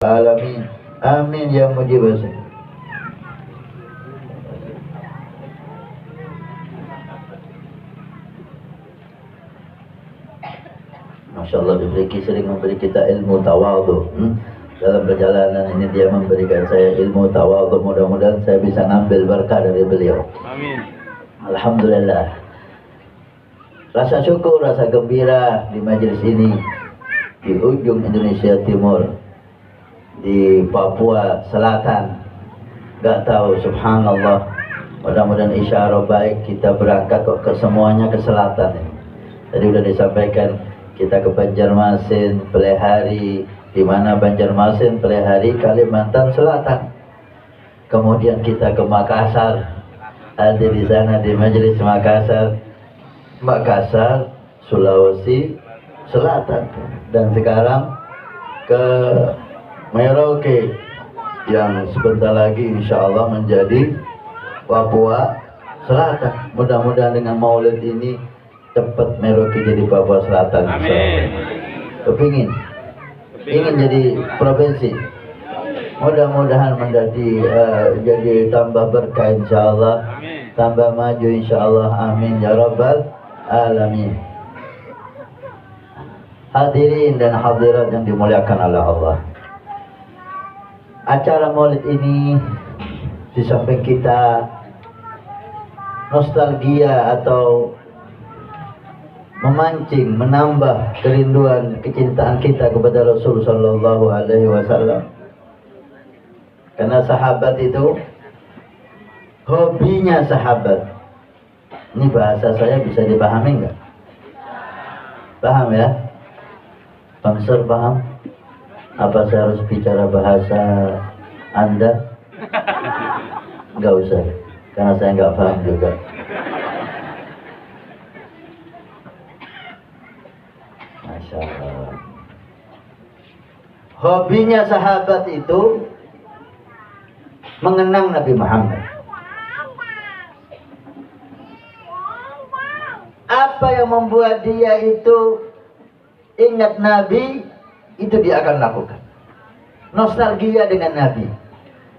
Alamin. Amin ya mujib. Masya Allah, Bifriki sering memberi kita ilmu tawadhu. Dalam perjalanan ini dia memberikan saya ilmu tawadhu. Mudah-mudahan saya bisa ngambil berkah dari beliau. Amin. Alhamdulillah. Rasa syukur, rasa gembira di majelis ini, di ujung Indonesia Timur, di Papua Selatan. Gak tahu, subhanallah. Mudah-mudahan isyarah baik kita berangkat kok ke semuanya ke selatan ini. Tadi udah disampaikan kita ke Banjarmasin, Pelehari, di mana Banjarmasin, Pelehari, Kalimantan Selatan. Kemudian kita ke Makassar, ada di sana di majelis Makassar, Sulawesi Selatan, dan sekarang ke Merauke yang sebentar lagi insya Allah menjadi Papua Selatan. Mudah-mudahan dengan maulid ini cepat Merauke jadi Papua Selatan. Amin. Kepingin ingin jadi provinsi. Mudah-mudahan jadi tambah berkah insya Allah, tambah maju insya Allah. Amin ya rabbal alamin. Hadirin dan hadirat yang dimuliakan oleh Allah, acara maulid ini di samping kita nostalgia atau memancing, menambah kerinduan, kecintaan kita kepada Rasul Sallallahu Alaihi Wasallam. Karena sahabat itu hobinya sahabat. Ini bahasa saya bisa dipahami nggak? Paham ya? Bang Sur paham? Apa saya harus bicara bahasa Anda? Nggak usah, karena saya nggak paham juga. Masya Allah. Hobinya sahabat itu mengenang Nabi Muhammad. Apa yang membuat dia itu ingat Nabi, itu dia akan lakukan. Nostalgia dengan Nabi.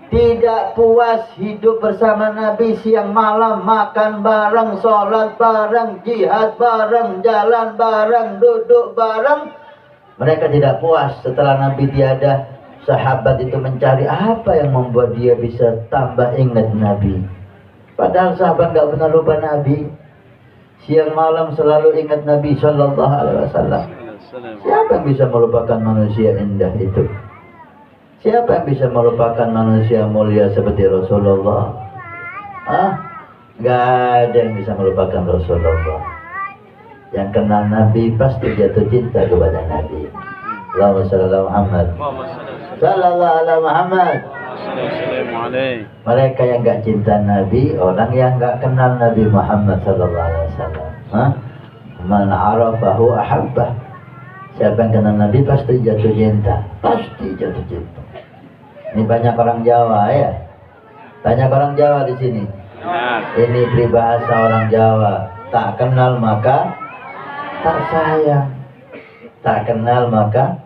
Tidak puas hidup bersama Nabi siang malam, makan bareng, sholat bareng, jihad bareng, jalan bareng, duduk bareng. Mereka tidak puas setelah Nabi tiada. Sahabat itu mencari apa yang membuat dia bisa tambah ingat Nabi. Padahal sahabat gak pernah lupa Nabi. Siang malam selalu ingat Nabi Sallallahu Alaihi Wasallam. Siapa yang bisa melupakan manusia indah itu? Siapa yang bisa melupakan manusia mulia seperti Rasulullah? Gak ada yang bisa melupakan Rasulullah. Yang kenal Nabi pasti jatuh cinta kepada Nabi. Allahumma shalli ala Muhammad. Sallallahu ala Muhammad. Mereka yang gak cinta Nabi, orang yang gak kenal Nabi Muhammad Sallallahu Alaihi Wasallam. Man arafahu ahabbah. Siapa yang kenal Nabi pasti jatuh cinta. Pasti jatuh cinta. Ini banyak orang Jawa ya. Banyak orang Jawa di sini. Ini peribahasa orang Jawa. Tak kenal maka tak sayang. Tak kenal maka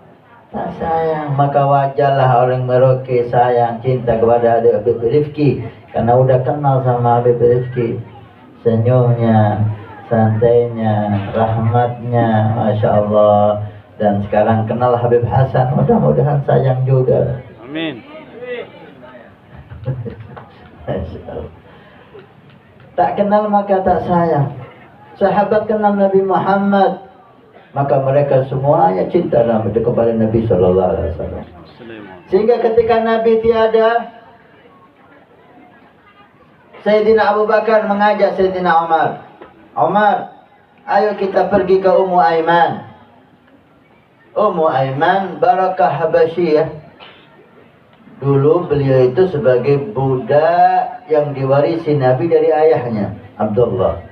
tak sayang. Maka wajarlah orang Merauke sayang, cinta kepada Habib Rifki, karena udah kenal sama Habib Rifki. Senyumnya, santainya, rahmatnya, Masya Allah. Dan sekarang kenal Habib Hasan, mudah-mudahan sayang juga. Amin. Tak kenal maka tak sayang. Sahabat kenal Nabi Muhammad, maka mereka semuanya cinta kepada Nabi Sallallahu Alaihi Wasallam. Sehingga ketika Nabi tiada, Sayyidina Abu Bakar mengajak Sayyidina Umar. Umar, ayo kita pergi ke Ummu Aiman. Ummu Aiman Barakah Habasyiyah. Dulu beliau itu sebagai budak yang diwarisi Nabi dari ayahnya, Abdullah.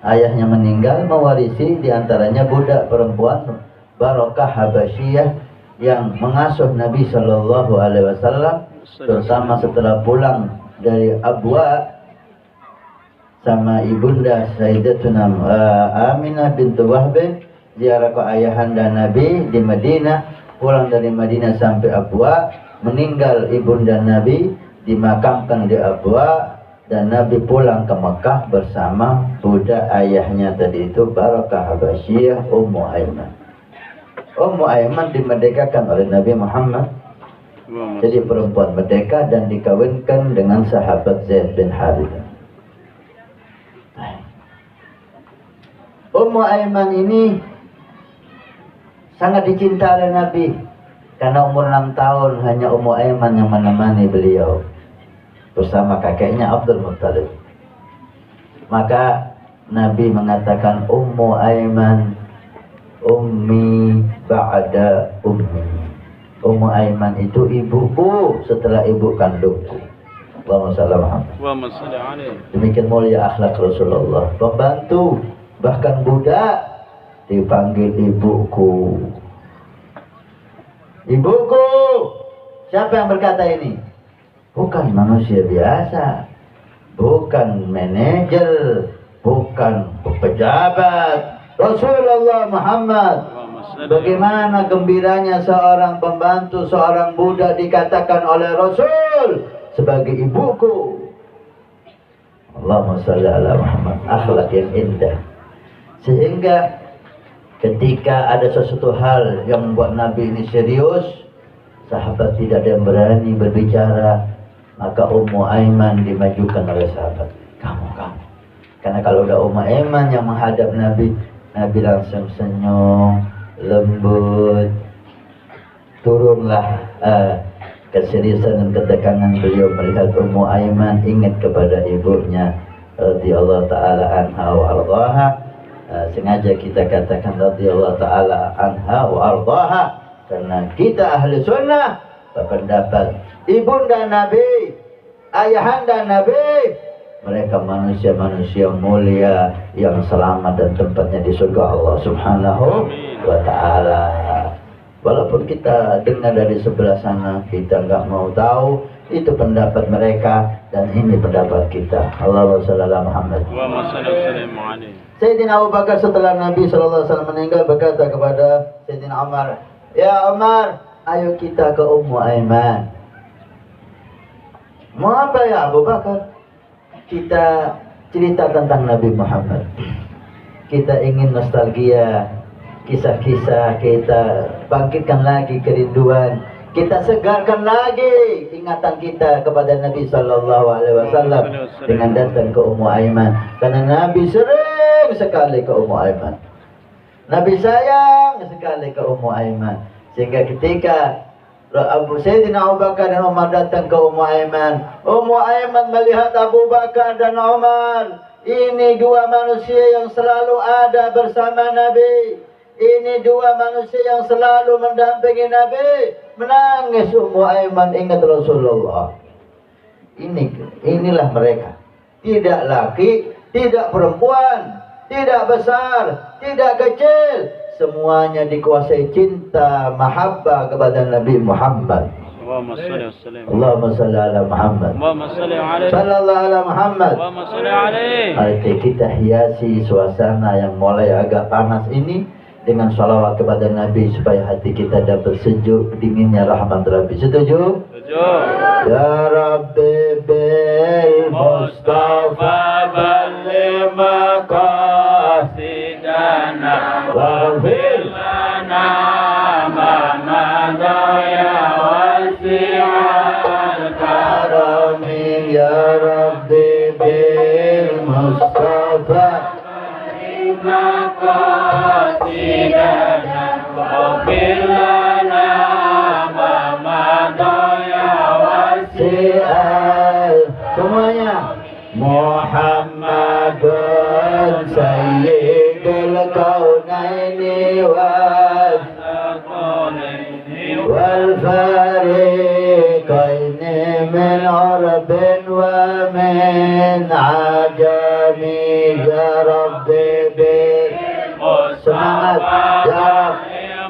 Ayahnya meninggal, mewarisi diantaranya budak perempuan Barakah Habasyiyah yang mengasuh Nabi Sallallahu Alaihi Wasallam, terutama setelah pulang dari Abwa sama ibunda Sayyidatuna Aminah bintu Wahb ziarah ke ayahanda Nabi di Madinah. pulang dari Madinah sampai Abwa, meninggal ibunda Nabi, dimakamkan di Abwa, dan Nabi pulang ke Mekah bersama budak ayahnya tadi itu, Barakah Habasyiyah Ummu Aiman. Ummu Aiman dimerdekakan oleh Nabi Muhammad, jadi perempuan merdeka, dan dikawinkan dengan sahabat Zaid bin Harithah. Ummu Aiman ini sangat dicinta oleh Nabi, karena umur 6 tahun hanya Ummu Aiman yang menemani beliau bersama kakeknya Abdul Muttalib. Maka Nabi mengatakan, Ummu Aiman ummi ba'da ummi. Ummu Aiman itu ibuku setelah ibu kandungku. Allahumma shalli Muhammad. Demikian mulia akhlak Rasulullah. Pembantu, bahkan budak dipanggil ibuku. Ibuku. Siapa yang berkata ini? Bukan manusia biasa, bukan manajer, bukan pejabat. Rasulullah Muhammad. Bagaimana gembiranya seorang pembantu, seorang budak dikatakan oleh Rasul sebagai ibuku. Allahumma shalli ala Muhammad. Akhlak yang indah. Sehingga ketika ada sesuatu hal yang membuat Nabi ini serius, sahabat tidak ada yang berani berbicara, maka Ummu Aiman dimajukan oleh sahabat. Kamu. Karena kalau udah Ummu Aiman yang menghadap Nabi, Nabi langsung senyum, lembut. Turunlah keseriusan dan ketegangan beliau melihat Ummu Aiman ingat kepada ibunya radhiyallahu taala anha wa ardhaha. Sengaja kita katakan radhiyallahu taala anha wa ardhaha karena kita ahli sunnah berpendapat ibunda Nabi, ayahanda Nabi, mereka manusia-manusia mulia yang selamat dan tempatnya di surga Allah Subhanahu wa ta'ala. Walaupun kita dengar dari sebelah sana, kita nggak mau tahu itu pendapat mereka dan ini pendapat kita. Allahumma shalli ala Muhammad. Sayyidina Abu Bakar setelah Nabi SAW meninggal berkata kepada Sayyidina Umar, ya Umar, ayo kita ke Ummu Aiman. Mau apa ya Abu Bakar? Kita cerita tentang Nabi Muhammad. Kita ingin nostalgia, kisah-kisah, kita bangkitkan lagi kerinduan, kita segarkan lagi ingatan kita kepada Nabi Sallallahu Alaihi Wasallam dengan datang ke Ummu Aiman. Karena Nabi sering sekali ke Ummu Aiman. Nabi sayang sekali ke Ummu Aiman. Sehingga ketika Sayyidina Abu Bakar dan Umar datang ke Ummu Aiman, Ummu Aiman melihat Abu Bakar dan Umar, ini dua manusia yang selalu ada bersama Nabi, ini dua manusia yang selalu mendampingi Nabi. Menangis Ummu Aiman ingat Rasulullah. Inilah mereka, tidak laki, tidak perempuan, tidak besar, tidak kecil, semuanya dikuasai cinta, mahabbah kepada Nabi Muhammad. Allahumma salli ala Muhammad. Sallallahu ala Muhammad. Mari kita hiasi suasana yang mulai agak panas ini dengan salawat kepada Nabi supaya hati kita dapat sejuk dinginnya rahmat Rabbi. Setuju? Setuju. Ya Rabbi bil Mustafa balligh maqasidana waghfir lana ma madaya wasi'al karami. Ya Rabbi bil Mustafa maqasidana waghfir lana ma madaya wasi'al. Semuanya Muhammadun sayyidul kaunaini wal fariqaini min arbin wa min ajami. Ya Rabbi bil semangat ya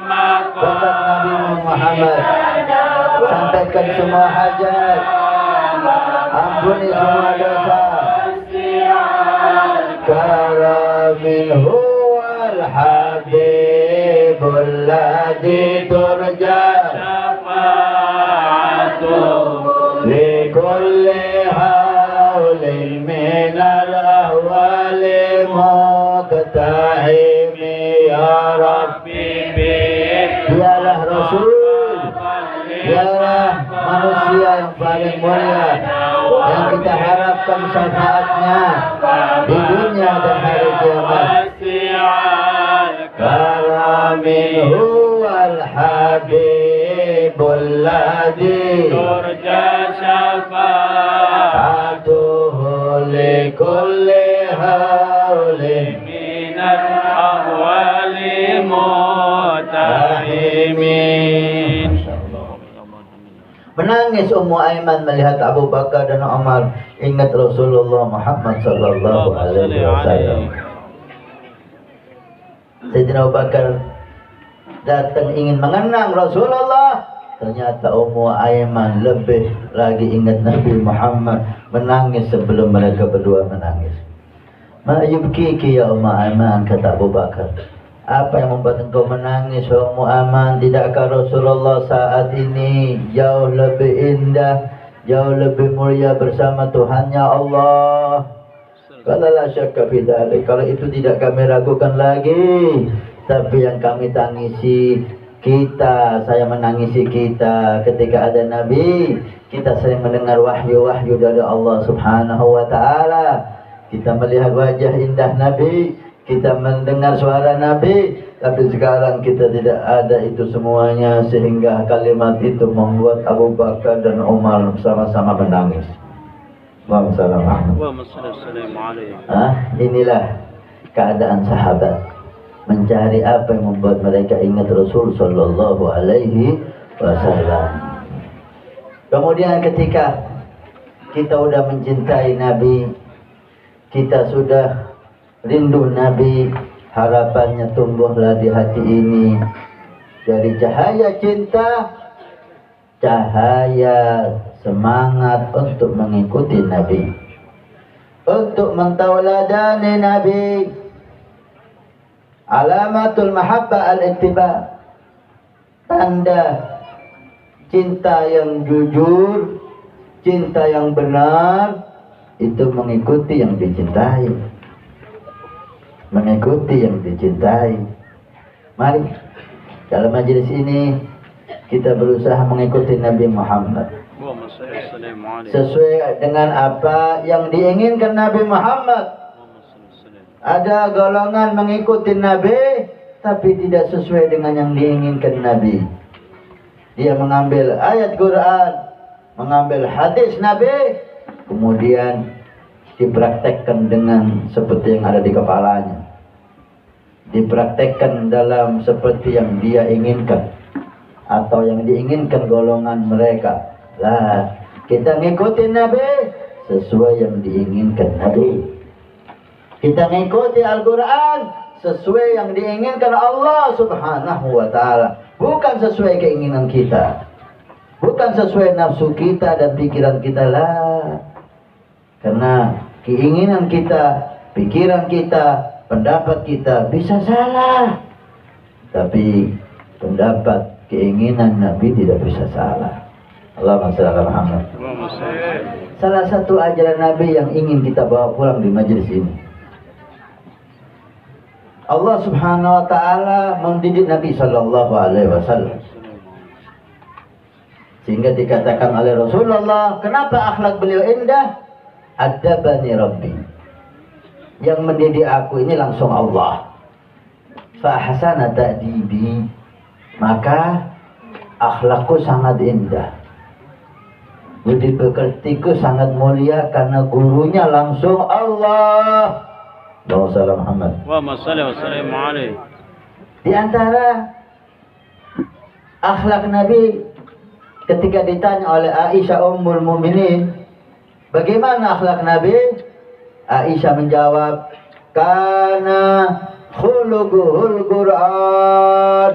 Bapak Nabi Muhammad, sampaikan semua hajat, ampuni semua dosa, karamin huwal habibul الذي ترجى شفاعته لكل هول من الأهوال مقتحم يا ربي biarlah Rasul, biarlah manusia yang paling mulia yang kita harapkan syafaatnya di dunia dan hari kiamat. Karamin huwal habibul ladzi turja syafa'atuhu likulli hawlin minal ahwali mutahimin. Menangis Ummu Aiman melihat Abu Bakar dan Umar. Ingat Rasulullah Muhammad sallallahu alaihi wasallam. Sayyidina Abu Bakar datang ingin mengenang Rasulullah. Ternyata Ummu Aiman lebih lagi ingat Nabi Muhammad, menangis sebelum mereka berdua menangis. Ma yubkiki ya Ummu Aiman, kata Abu Bakar. Apa yang membuat engkau menangis, Ummu Aiman? Tidakkah Rasulullah saat ini jauh lebih indah, jauh lebih mulia bersama Tuhannya Allah? Kalau la syakka fi dzalik, kalau itu tidak kami ragukan lagi. Tapi yang kami tangisi kita, saya menangisi kita ketika ada Nabi, kita sering mendengar wahyu-wahyu dari Allah Subhanahu wa taala. Kita melihat wajah indah Nabi, kita mendengar suara Nabi, tapi sekarang kita tidak ada itu semuanya, sehingga kalimat itu membuat Abu Bakar dan Umar sama-sama menangis. Inilah keadaan sahabat, mencari apa yang membuat mereka ingat Rasul sallallahu alaihi wasallam. Kemudian ketika kita sudah mencintai Nabi, kita sudah rindu Nabi, harapannya tumbuhlah di hati ini dari cahaya cinta, cahaya semangat untuk mengikuti Nabi, untuk mentauladani Nabi. Alamatul mahabbah al-ittiba, tanda cinta yang jujur, cinta yang benar, itu mengikuti yang dicintai, mengikuti yang dicintai. Mari dalam majelis ini kita berusaha mengikuti Nabi Muhammad sesuai dengan apa yang diinginkan Nabi Muhammad. Ada golongan mengikuti Nabi tapi tidak sesuai dengan yang diinginkan Nabi. Dia mengambil ayat Quran, mengambil hadis Nabi, kemudian dipraktekkan dengan seperti yang ada di kepalanya, dipraktekkan dalam seperti yang dia inginkan atau yang diinginkan golongan mereka. Lah, kita ngikutin Nabi sesuai yang diinginkan Nabi. Kita ngikuti Al-Quran sesuai yang diinginkan Allah Subhanahu wa ta'ala, bukan sesuai keinginan kita, bukan sesuai nafsu kita dan pikiran kita lah. Karena keinginan kita, pikiran kita, pendapat kita bisa salah, tapi pendapat, keinginan Nabi tidak bisa salah. Allahumma shalli ala Muhammad. Salah satu ajaran Nabi yang ingin kita bawa pulang di majelis ini, Allah Subhanahu wa ta'ala mendidik Nabi sallallahu alaihi wasallam, sehingga dikatakan oleh Rasulullah, kenapa akhlak beliau indah? Adabani Rabbi, yang mendidik aku ini langsung Allah. Fa hasana ta'dibi, maka akhlakku sangat indah, budi pekertiku sangat mulia karena gurunya langsung Allah. Allahumma Muhammad. Wa sallallahu alaihi. Di antara akhlak Nabi ketika ditanya oleh Aisyah Ummul Mukminin, bagaimana akhlak Nabi? Aisyah menjawab, kana khuluquhul Quran.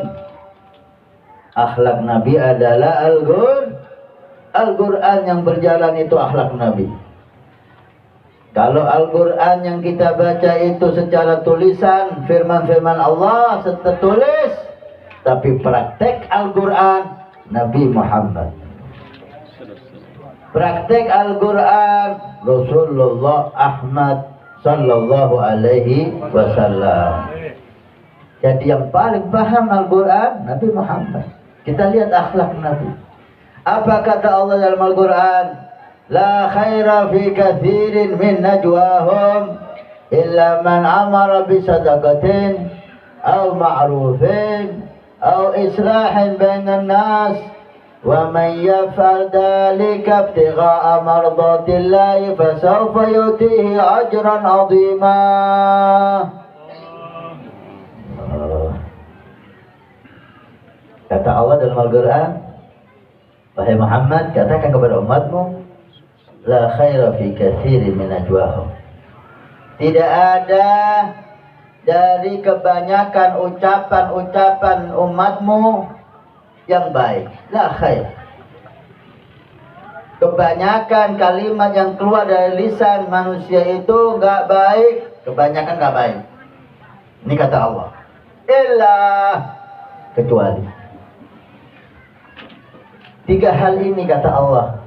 Akhlak Nabi adalah Al-Quran yang berjalan, itu akhlak Nabi. Kalau Al-Quran yang kita baca itu secara tulisan, firman-firman Allah tertulis, tapi praktek Al-Quran Nabi Muhammad. Praktek Al-Quran Rasulullah Ahmad sallallahu alaihi wasallam. Jadi yang paling paham Al-Quran Nabi Muhammad. Kita lihat akhlak Nabi. Apa kata Allah dalam Al-Quran? La khaira fi kathirin min najwahum illa man amara bi sadaqatin aw ma'rufin aw islahin bainan nas wa man yaf'al dhalika ibtigha'a mardatillahi fasawfa yutihi ajran 'azima. Kata Allah dalam Al-Quran, wahai Muhammad, katakan kepada umatmu, la khaira fi katsirin min najwahum. Tidak ada dari kebanyakan ucapan-ucapan umatmu yang baik. La khair. Kebanyakan kalimat yang keluar dari lisan manusia itu enggak baik. Kebanyakan enggak baik. Ini kata Allah. Illa, kecuali 3 hal ini kata Allah.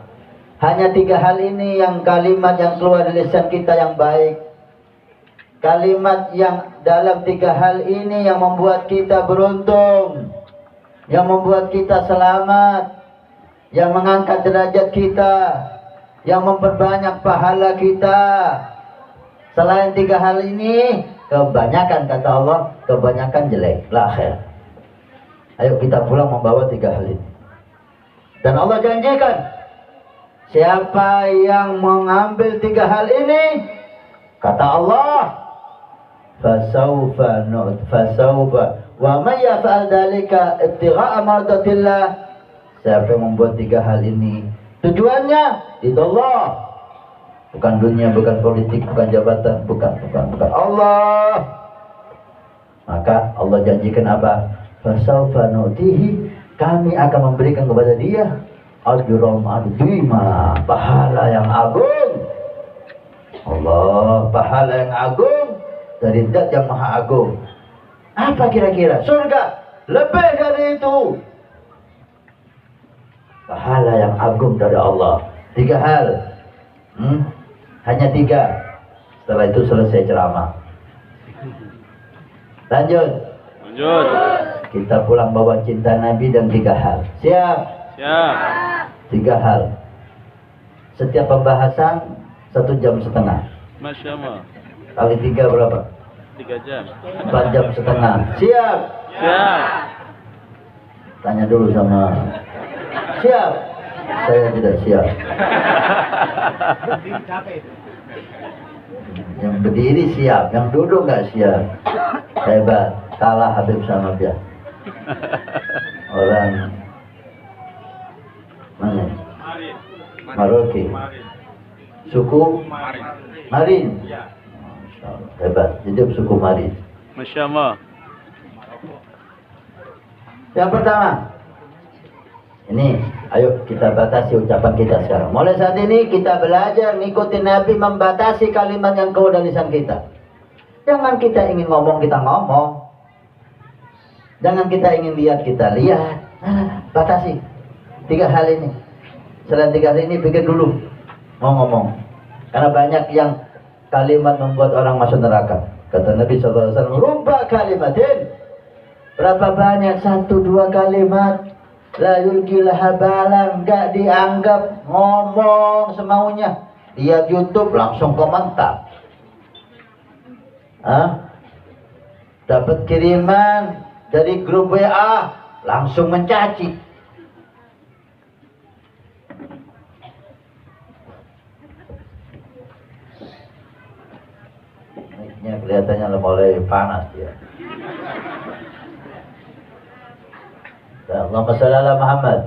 Hanya 3 hal ini yang kalimat yang keluar dari lisan kita yang baik. Kalimat yang dalam 3 hal ini yang membuat kita beruntung, yang membuat kita selamat, yang mengangkat derajat kita, yang memperbanyak pahala kita. Selain 3 hal ini, kebanyakan kata Allah, kebanyakan jelek, la khair. Ayo kita pulang membawa 3 hal ini. Dan Allah janjikan, siapa yang mengambil 3 hal ini, kata Allah, fasawfa wa may yaf'al dzalika ibtigha'a mardatillah. Siapa yang membuat 3 hal ini, tujuannya ridha Allah, bukan dunia, bukan politik, bukan jabatan, bukan Allah. Maka Allah janjikan apa? Fasawfa nu'tihi, kami akan memberikan kepada dia ajran 'azima, pahala yang agung. Allah, pahala yang agung dari zat yang maha agung. Apa kira-kira? Surga. Lebih dari itu. Pahala yang agung dari Allah. 3 hal. Hanya 3. Setelah itu selesai ceramah. Lanjut. Kita pulang bawa cinta Nabi dan 3 hal. Siap? Siap. 3 hal. Setiap pembahasan 1,5 jam. Masya Allah. Kali 3 berapa? 3 jam. 4,5 jam. Siap? Siap. Tanya dulu sama. Siap? Saya tidak siap. Yang berdiri siap, yang duduk nggak siap. Hebat, kalah Habib sama dia. Orang mana? Maroke. Suku Marin. Hebat, hidup suku Marin. Masya Allah. Yang pertama, ini ayo kita batasi ucapan kita sekarang. Mulai saat ini kita belajar ngikutin Nabi, membatasi kalimat yang keluar dari lisan kita. Jangan kita ingin ngomong, kita ngomong. Jangan kita ingin lihat, kita lihat. Batasi 3 hal ini. Selain 3 hal ini, pikir dulu mau ngomong. Karena banyak yang kalimat membuat orang masuk neraka. Kata Nabi SAW, rubba kalimatin. Berapa banyak 1-2 kalimat, la yulqilaha balan, gak dianggap, ngomong semaunya. Lihat YouTube langsung komentar. Dapat kiriman dari grup WA langsung mencaci. Mic-nya kelihatannya mulai panas ya. Allahumma shalli ala Muhammad.